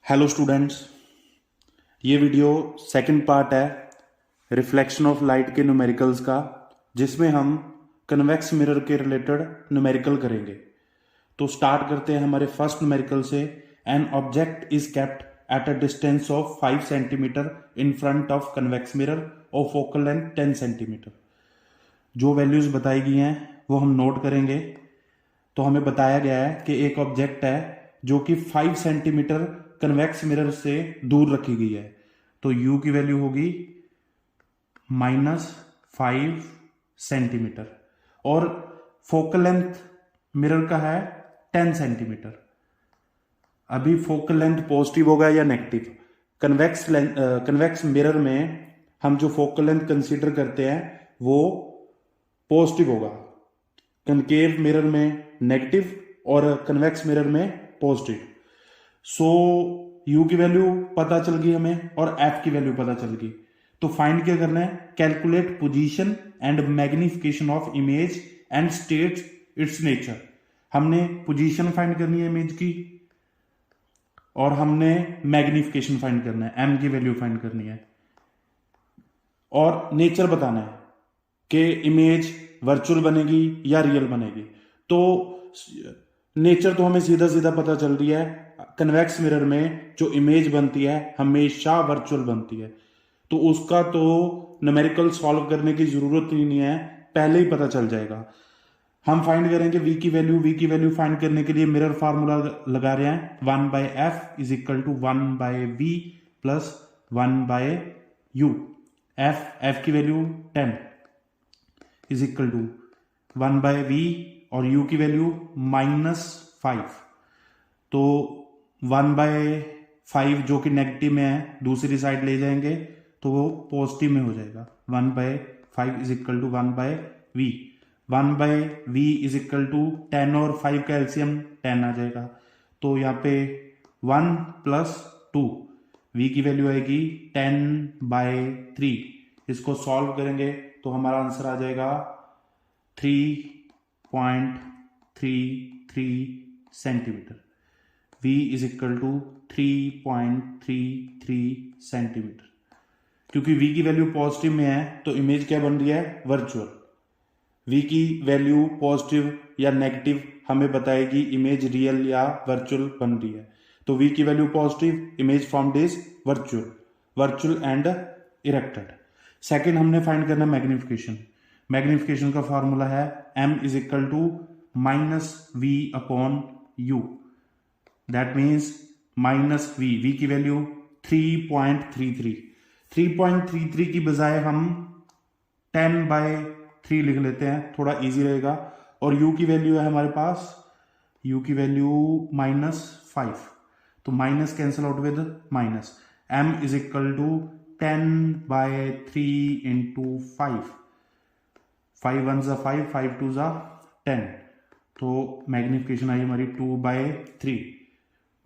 Hello students, ये video second part है reflection of light के न्यूमेरिकल्स का, जिसमें हम कन्वेक्स मिरर के रिलेटेड न्यूमेरिकल करेंगे। तो स्टार्ट करते हैं हमारे फर्स्ट न्यूमेरिकल से। An object is kept at a distance of 5 centimetre in front of convex mirror और फोकल लेंथ 10 सेंटीमीटर। जो वैल्यूज बताई गई हैं वो हम नोट करेंगे। तो हमें बताया गया है कि एक ऑब्जेक्ट है जो कि 5 सेंटीमीटर कन्वेक्स मिरर से दूर रखी गई है। तो u की वैल्यू होगी -5 सेंटीमीटर और फोकल लेंथ मिरर का है 10 सेंटीमीटर। अभी फोकल लेंथ पॉजिटिव होगा या नेगेटिव? कन्वेक्स मिरर में हम जो फोकल लेंथ कंसीडर करते हैं वो पॉजिटिव होगा, कनकेव मिरर में नेगेटिव और कन्वेक्स मिरर में पॉजिटिव। सो u की वैल्यू पता चल गई हमें और f की वैल्यू पता चल गई। तो फाइंड क्या करना है? Calculate position and magnification of image and state it's nature. हमने पोजीशन फाइंड करनी है इमेज की और हमने मैग्निफिकेशन फाइंड करना है, m की वैल्यू फाइंड करनी है और नेचर बताना है कि इमेज वर्चुअल बनेगी या रियल बनेगी। तो नेचर तो हमें सीधा सीधा पता चल रही है, कन्वेक्स मिरर में जो इमेज बनती है हमेशा वर्चुअल बनती है। तो उसका तो न्यूमेरिकल सॉल्व करने की जरूरत ही नहीं है, पहले ही पता चल जाएगा। हम फाइंड करेंगे v की वैल्यू फाइंड करने के लिए मिरर फार्मूला लगा रहे हैं 1/f is equal to 1/v plus 1/u। f की value 10 is equal to 1/v और u की वैल्यू -5। तो 1/5 जो कि नेगेटिव में है दूसरी साइड ले जाएंगे तो वो पॉजिटिव में हो जाएगा। 1/5 is equal to 1/v। 1/v is equal to 10 और 5 का एलसीएम 10 आ जाएगा। तो यहाँ पे 1 + 2 v की वैल्यू आएगी 10/3। इसको सॉल्व करेंगे तो हमारा आंसर आ जाएगा 3.33 centimetre. v is equal to 3.33 centimetre. क्योंकि v की वैल्यू पॉजिटिव में है तो इमेज क्या बन रही है? वर्चुअल। v की वैल्यू पॉजिटिव या नेगेटिव हमें बताएगी इमेज रियल या वर्चुअल बन रही है। तो v की value positive, image formed is virtual and erected. Second हमने फाइंड करना मैग्निफिकेशन। मैग्निफिकेशन का फॉर्मूला है m is equal to -v/u। That means -v की वैल्यू 3.33। 3.33 की बजाय हम 10/3 लिख लेते हैं, थोड़ा इजी रहेगा। और u की वैल्यू है हमारे पास, u की वैल्यू -5, तो minus cancel out with minus. m is equal to 10/3 into 5। 5 1 = 5, 5 2 = 10। तो मैग्निफिकेशन आई हमारी 2/3।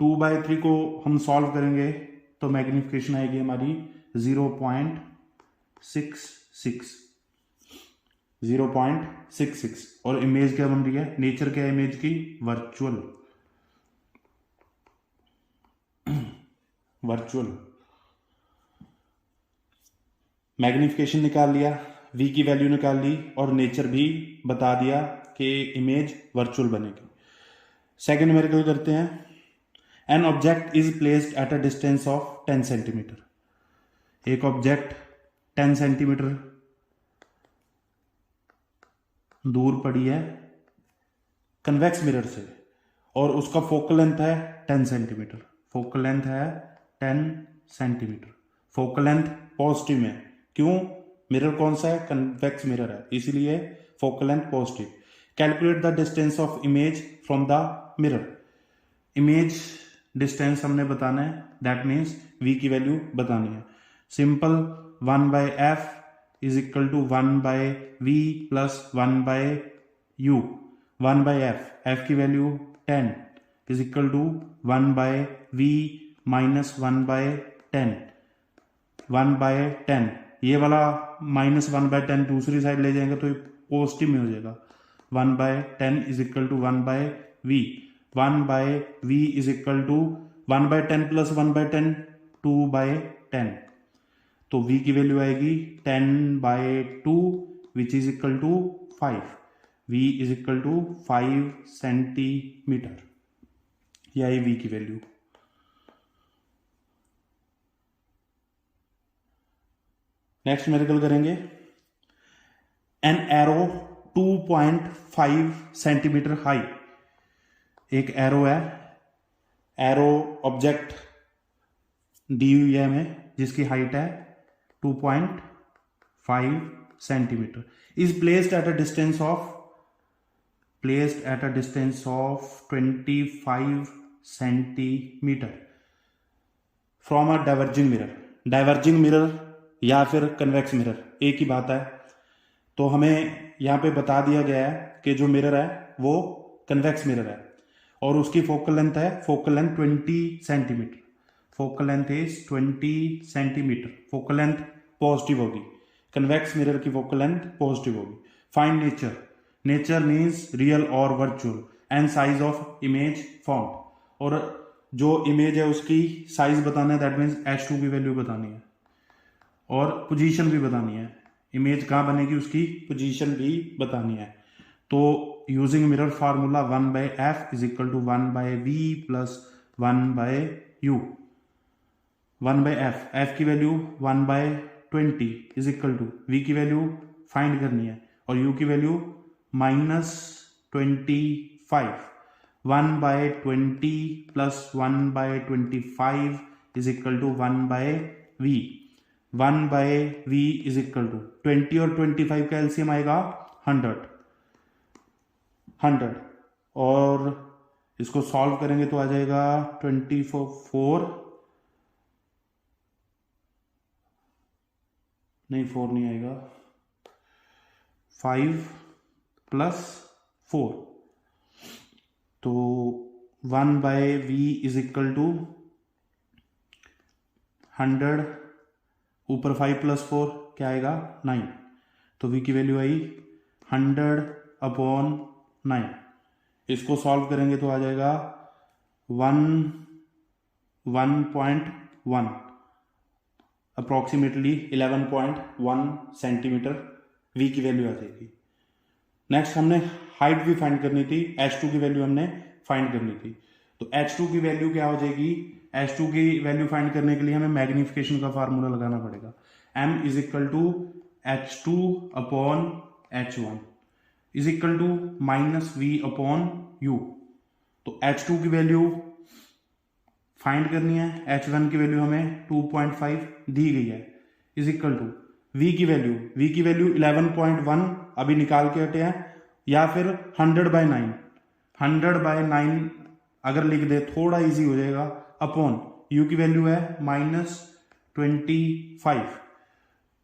2/3 को हम सॉल्व करेंगे तो मैग्निफिकेशन आएगी हमारी 0.66 और इमेज क्या बन रही है? नेचर क्या है इमेज की? वर्चुअल। मैग्निफिकेशन निकाल लिया, v की वैल्यू निकाल ली और नेचर भी बता दिया कि इमेज वर्चुअल बनेगी। सेकेंड न्यूमेरिकल करते हैं। An object is placed at a distance of 10 centimetre. एक ऑब्जेक्ट 10 सेंटीमीटर दूर पड़ी है कन्वेक्स मिरर से और उसका फोकल लेंथ है 10 सेंटीमीटर। फोकल लेंथ है 10 सेंटीमीटर। फोकल लेंथ पॉजिटिव में, क्यों? मिरर कौन सा है? कन्वेक्स मिरर है, इसीलिए focal length positive. Calculate the distance of image from the mirror. Image distance हमने बताना है, दैट मीन्स v की वैल्यू बतानी है। Simple 1/f is equal to 1/v plus 1/u। 1/f, f की value 10 is equal to 1/v minus 1/10। 1/10 ये वाला -1/10 दूसरी साइड ले जाएंगे तो ये पॉजिटिव में हो जाएगा। 1/10 is equal to 1/v। 1/v is equal to 1/10 plus 1/10 2/10, तो v की वैल्यू आएगी 10/2 which is equal to 5। v is equal to 5 centimetre, यह है v की वैल्यू। नेक्स्ट मेरिकल करेंगे। एन एरो 2.5 सेंटीमीटर हाई, एक एरो है, एरो ऑब्जेक्ट दी हुई है हमें जिसकी हाइट है 2.5 centimetre, is placed at a distance of 25 centimetre from a diverging mirror या फिर कन्वेक्स मिरर, एक ही बात है। तो हमें यहाँ पे बता दिया गया है कि जो मिरर है वो कन्वेक्स मिरर है और उसकी focal length 20 centimetre. Focal length is 20 centimetre. Focal length positive होगी, कन्वेक्स मिरर की फोकल लेंथ पॉजिटिव होगी। फाइंड नेचर मीन्स रियल और virtual, and size of image form, और जो इमेज है उसकी साइज बताना है, दैट मीन्स H2 की वैल्यू बतानी है और पोजीशन भी बतानी है। इमेज कहाँ बनेगी उसकी पोजीशन भी बतानी है। तो using mirror formula 1/f is equal to 1/v plus 1/u। 1/f, f की value 1/20 is equal to v की वैल्यू फाइंड करनी है और u की value -25। 1/20 plus 1/25 is equal to 1/v। 1/v is equal to 20 और 25 का एलसीएम आएगा 100 और इसको सॉल्व करेंगे तो आ जाएगा 4 नहीं आएगा, 5 + 4, तो 1/v इज इक्वल टू 100, ऊपर 5 + 4 क्या आएगा 9, तो v की वैल्यू आई 100/9। इसको सॉल्व करेंगे तो आ जाएगा 1.1 अप्रॉक्सीमेटली 11.1 सेंटीमीटर v की वैल्यू आ जाएगी। नेक्स्ट हमने हाइट भी फाइंड करनी थी, h2 की वैल्यू हमने फाइंड करनी थी। तो h2 की वैल्यू क्या हो जाएगी, h2 की वैल्यू फाइंड करने के लिए हमें मैग्निफिकेशन का फार्मूला लगाना पड़ेगा। m is equal to h2/h1 is equal to -v/u। तो h2 की वैल्यू फाइंड करनी है, h1 की वैल्यू हमें 2.5 दी गई है, इज इक्वल टू v की वैल्यू 11.1 अभी निकाल के हटे हैं, या फिर 100/9 अगर लिख दे थोड़ा इजी हो जाएगा, अपॉन u की वैल्यू है -25।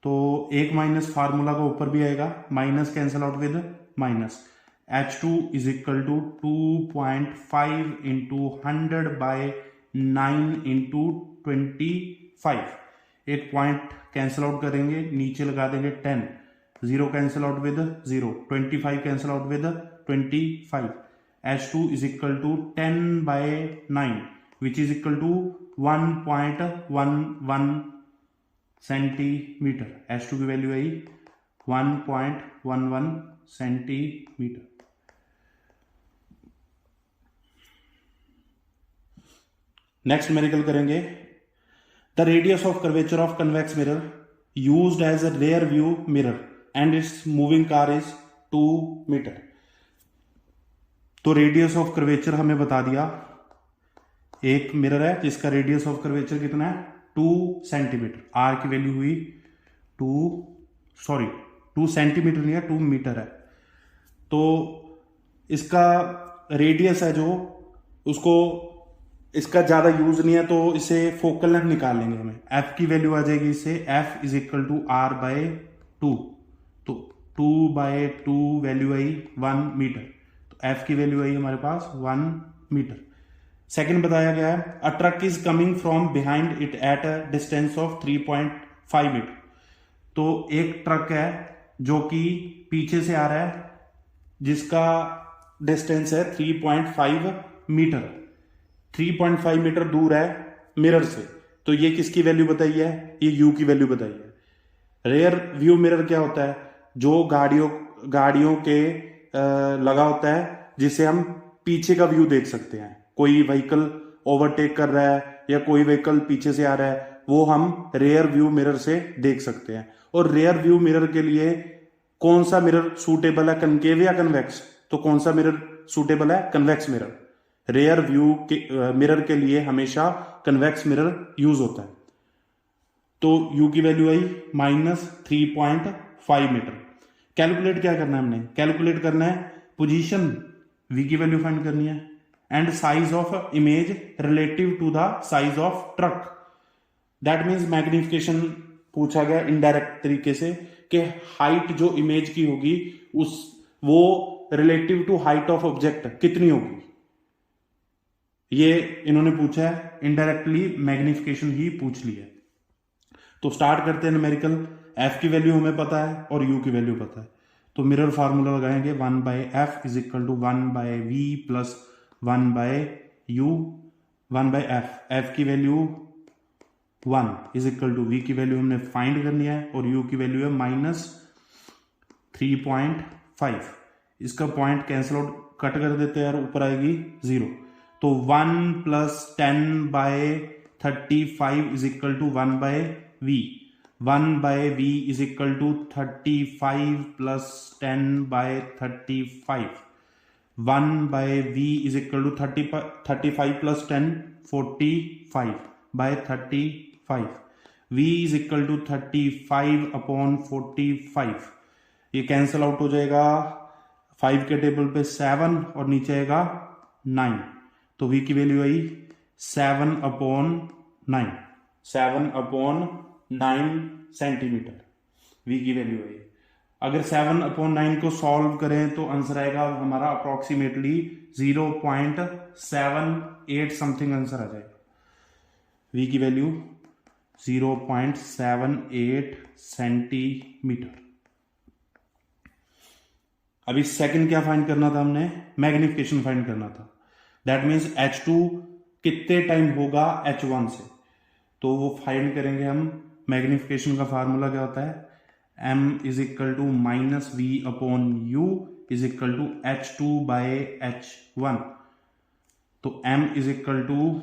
तो एक माइनस फार्मूला का ऊपर भी आएगा, minus cancel out with minus. h2 is equal to 2.5 into 100/9 into 25। एक पॉइंट कैंसल आउट करेंगे, नीचे लगा देंगे 10, 0 cancel out with 0, 25 cancel out with 25। h2 is equal to 10/9 which is equal to 1.11 centimetre. h2 की वैल्यू आई 1.11 centimetre. Next numerical करेंगे। The radius of curvature of convex mirror used as a rear view mirror and its moving car is 2 metre. तो radius of curvature हमें बता दिया, एक mirror है जिसका रेडियस ऑफ कर्वेचर कितना है 2 सेंटीमीटर। आर की वैल्यू हुई 2 सेंटीमीटर नहीं है, 2 मीटर है। तो इसका रेडियस है जो, उसको इसका ज्यादा यूज नहीं है तो इसे फोकल लेंथ निकाल लेंगे हमें। एफ की वैल्यू आ जाएगी इससे, F is equal to r/2, तो 2/2 वैल्यू आई 1 मीटर, तो एफ की वैल्यू आई हमारे पास 1 मीटर। सेकंड बताया गया है, a truck is coming from behind it at a distance of 3.5 metre. तो एक ट्रक है जो कि पीछे से आ रहा है जिसका डिस्टेंस है 3.5 मीटर। 3.5 मीटर दूर है मिरर से, तो ये किसकी वैल्यू बताई है, ये यू की वैल्यू बताई है। रेयर व्यू मिरर क्या होता है, जो गाड़ियों के लगा होता है जिसे हम पीछे का व्यू देख सकते हैं। कोई व्हीकल ओवरटेक कर रहा है या कोई व्हीकल पीछे से आ रहा है, वो हम रेयर व्यू मिरर से देख सकते हैं। और रेयर व्यू मिरर के लिए कौन सा मिरर सूटेबल है, कनकेव या कन्वेक्स, तो कौन सा मिरर सूटेबल है, कन्वेक्स मिरर। रेयर व्यू के मिरर के लिए हमेशा कन्वेक्स मिरर यूज होता है। तो u की वैल्यू आई -3.5 मीटर। कैलकुलेट क्या करना है हमने, कैलकुलेट करना है पोजीशन, v की वैल्यू फाइंड करनी है, and size of image relative to the size of truck. That means magnification पूछा गया इनडायरेक्ट तरीके से कि हाइट जो इमेज की होगी वो relative to height of object कितनी होगी, ये इन्होंने पूछा है, इनडायरेक्टली मैग्निफिकेशन ही पूछ ली है। तो स्टार्ट करते हैं न्यूमेरिकल। f की वैल्यू हमें पता है और u की वैल्यू पता है, तो मिरर फार्मूला लगाएंगे 1/f is equal to 1/v plus 1/u 1/f। f की value 1 is equal to v की वैल्यू हमने फाइंड करनी है और u की वैल्यू है -3.5। इसका पॉइंट कैंसिल आउट कट कर देते हैं और ऊपर आएगी 0। तो 1 plus 10/35 is equal to 1/v। 1/v is equal to 35 plus 10/35। 1/v is equal to 35 plus 10 45/35। v is equal to 35/45। ये कैंसिल आउट हो जाएगा, 5 के टेबल पे 7 और नीचे आएगा 9, तो v की वैल्यू आई 7/9 सेंटीमीटर v की वैल्यू आई। अगर 7/9 को सॉल्व करें तो आंसर आएगा हमारा अप्रोक्सीमेटली 0.78 समथिंग आंसर आ जाएगा। v की वैल्यू 0.78 सेंटीमीटर। अभी सेकंड क्या फाइंड करना था हमने, मैग्निफिकेशन फाइंड करना था। दैट मीन्स H2 कितने टाइम होगा H1 से, तो वो फाइंड करेंगे हम। मैग्निफिकेशन का फार्मूला क्या होता है, m is equal to -v/u is equal to H2/H1। तो m is equal to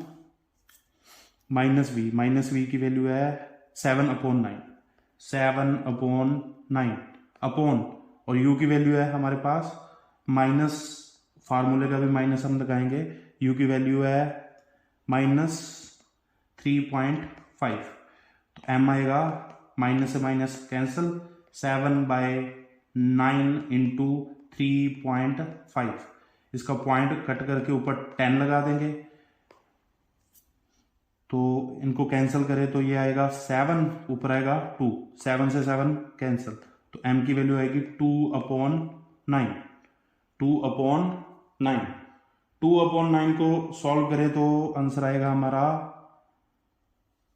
-v की वैल्यू है 7/9 अपॉन, और u की वैल्यू है हमारे पास माइनस, फार्मूले का भी माइनस हम लगाएंगे, u की वैल्यू है -3.5। तो m आएगा, माइनस से माइनस कैंसिल, 7/9 इंटू 3.5। इसका पॉइंट कट करके ऊपर 10 लगा देंगे, तो इनको कैंसिल करें तो ये आएगा 7, ऊपर आएगा 2, 7 से 7 कैंसिल, तो m की वैल्यू आएगी 2/9। 2/9 को सॉल्व करें तो आंसर आएगा हमारा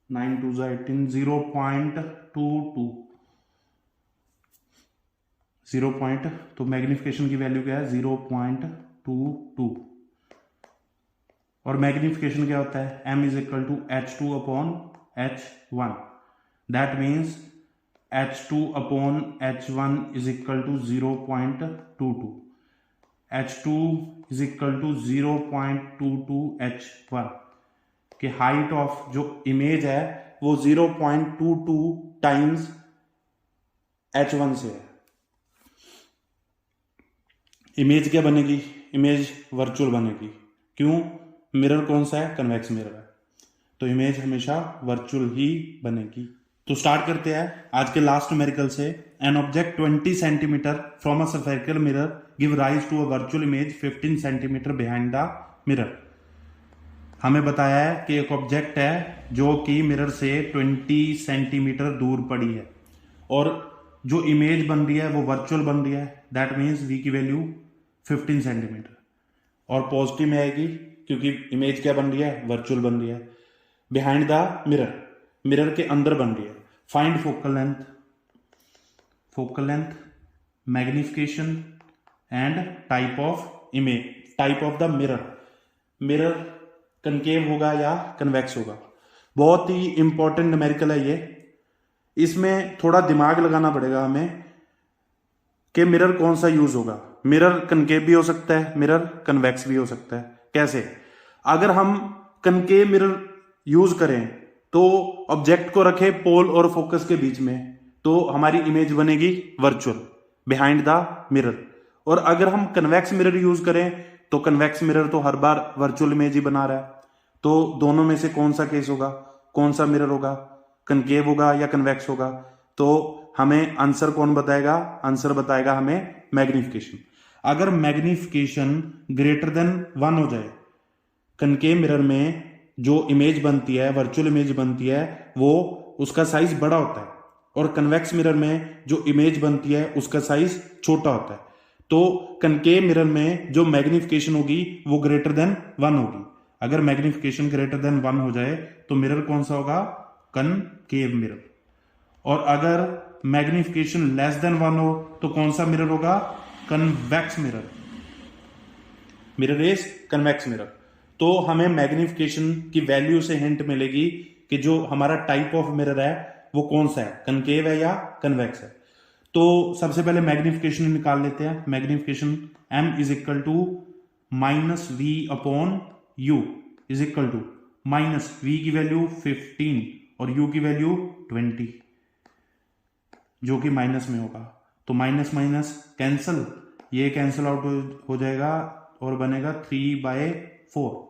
9 2 18, 0.22। तो मैग्निफिकेशन की वैल्यू क्या है, 0.22। और मैग्निफिकेशन क्या होता है, m is equal to H2/H1। That means H2/H1 is equal to 0.22। H2 is equal to 0.22 H1 कि हाइट ऑफ जो इमेज है वो 0.22 टाइम्स H1 से है। इमेज क्या बनेगी, इमेज वर्चुअल बनेगी। क्यों, मिरर कौन सा है, कन्वेक्स मिरर है, तो इमेज हमेशा वर्चुअल ही बनेगी। तो स्टार्ट करते हैं आज के लास्ट न्यूमेरिकल से। An object 20 centimetre from a spherical mirror give rise to a virtual image 15 centimetre behind the mirror. हमें बताया है कि एक ऑब्जेक्ट है जो कि मिरर से 20 सेंटीमीटर दूर पड़ी है और जो इमेज बन रही है वो वर्चुअल बन रही है। दैट मीन्स v की वैल्यू 15 सेंटीमीटर और पॉजिटिव में आएगी क्योंकि इमेज क्या बन रही है, वर्चुअल बन रही है। बिहाइंड द मिरर, मिरर के अंदर बन रही है। Find focal length, magnification and type of image, type of the mirror. Mirror concave होगा या कन्वेक्स होगा। बहुत ही इंपॉर्टेंट न्यूमेरिकल है ये। इसमें थोड़ा दिमाग लगाना पड़ेगा हमें कि मिरर कौन सा यूज होगा। मिरर कनकेव भी हो सकता है, मिरर कन्वेक्स भी हो सकता है। कैसे? अगर हम कनकेव मिरर यूज करें तो ऑब्जेक्ट को रखें पोल और फोकस के बीच में, तो हमारी इमेज बनेगी वर्चुअल बिहाइंड द मिरर। और अगर हम कन्वेक्स मिरर यूज करें तो कन्वेक्स मिरर तो हर बार वर्चुअल इमेज ही बना रहा है। तो दोनों में से कौन सा केस होगा, कौन सा मिरर होगा, कनकेव होगा या कन्वेक्स होगा? तो हमें आंसर कौन बताएगा? आंसर बताएगा हमें मैग्निफिकेशन। अगर मैग्निफिकेशन ग्रेटर देन 1 हो जाए, कनकेव मिरर में जो इमेज बनती है, वर्चुअल इमेज बनती है, वो उसका साइज बड़ा होता है, और कन्वेक्स मिरर में जो इमेज बनती है उसका साइज छोटा होता है। तो कनकेव मिरर में जो मैग्निफिकेशन होगी वो ग्रेटर देन 1 होगी। अगर मैग्निफिकेशन ग्रेटर देन 1 हो जाए तो मिरर कौन सा होगा? Concave mirror. और अगर मैग्निफिकेशन लेस देन 1 हो तो कौन सा मिरर होगा? Convex mirror. Mirror is convex mirror. तो हमें मैग्निफिकेशन की वैल्यू से हिंट मिलेगी कि जो हमारा टाइप ऑफ मिरर है वो कौन सा है, कनकेव है या कन्वेक्स है। तो सबसे पहले मैग्निफिकेशन निकाल लेते हैं। Magnification m is equal to minus v upon u is equal to minus v की वैल्यू 15 और u की वैल्यू 20, जो कि माइनस में होगा। तो माइनस माइनस कैंसल, ये कैंसल आउट हो जाएगा और बनेगा 3/4।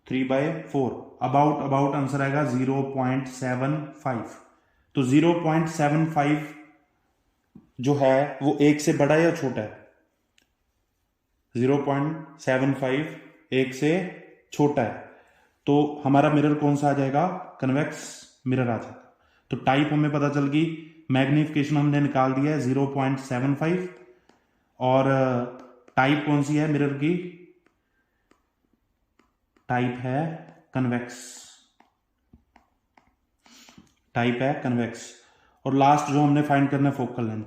3/4 अबाउट आंसर आएगा 0.75। तो 0.75 जो है वो 1 से बड़ा या छोटा है? 0.75 1 से छोटा है। तो हमारा मिरर कौन सा आ जाएगा? कन्वेक्स मिरर आ जाएगा। तो टाइप हमें पता चल गई, मैग्निफिकेशन हमने निकाल दिया है 0.75, और टाइप कौन सी है मिरर की? टाइप है कन्वेक्स। टाइप है कन्वेक्स। और लास्ट जो हमने फाइंड करना है focal length,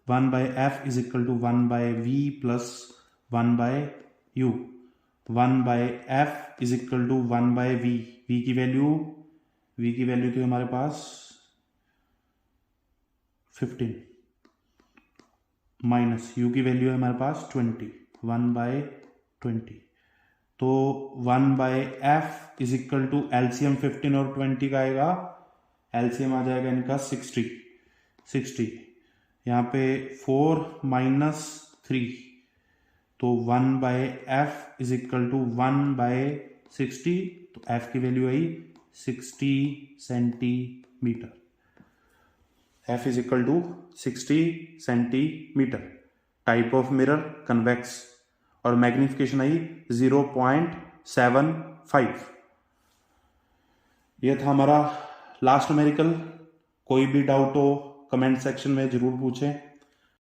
1/f is equal to 1/v plus 1/u। 1/f is equal to 1/v। v की वैल्यू थी हमारे पास 15, माइनस u की वैल्यू है हमारे पास 20, 1/20। तो 1/f is equal to LCM 15 और 20 का आएगा, एलसीएम आ जाएगा इनका 60। यहाँ पे 4 माइनस 3, तो 1/f इज इक्वल टू 1/60। तो f की वैल्यू आई 60 centimetre. f is equal to 60 centimetre. Type of mirror convex, और मैग्निफिकेशन आई 0.75। यह था हमारा लास्ट न्यूमेरिकल। कोई भी डाउट हो कमेंट सेक्शन में जरूर पूछें।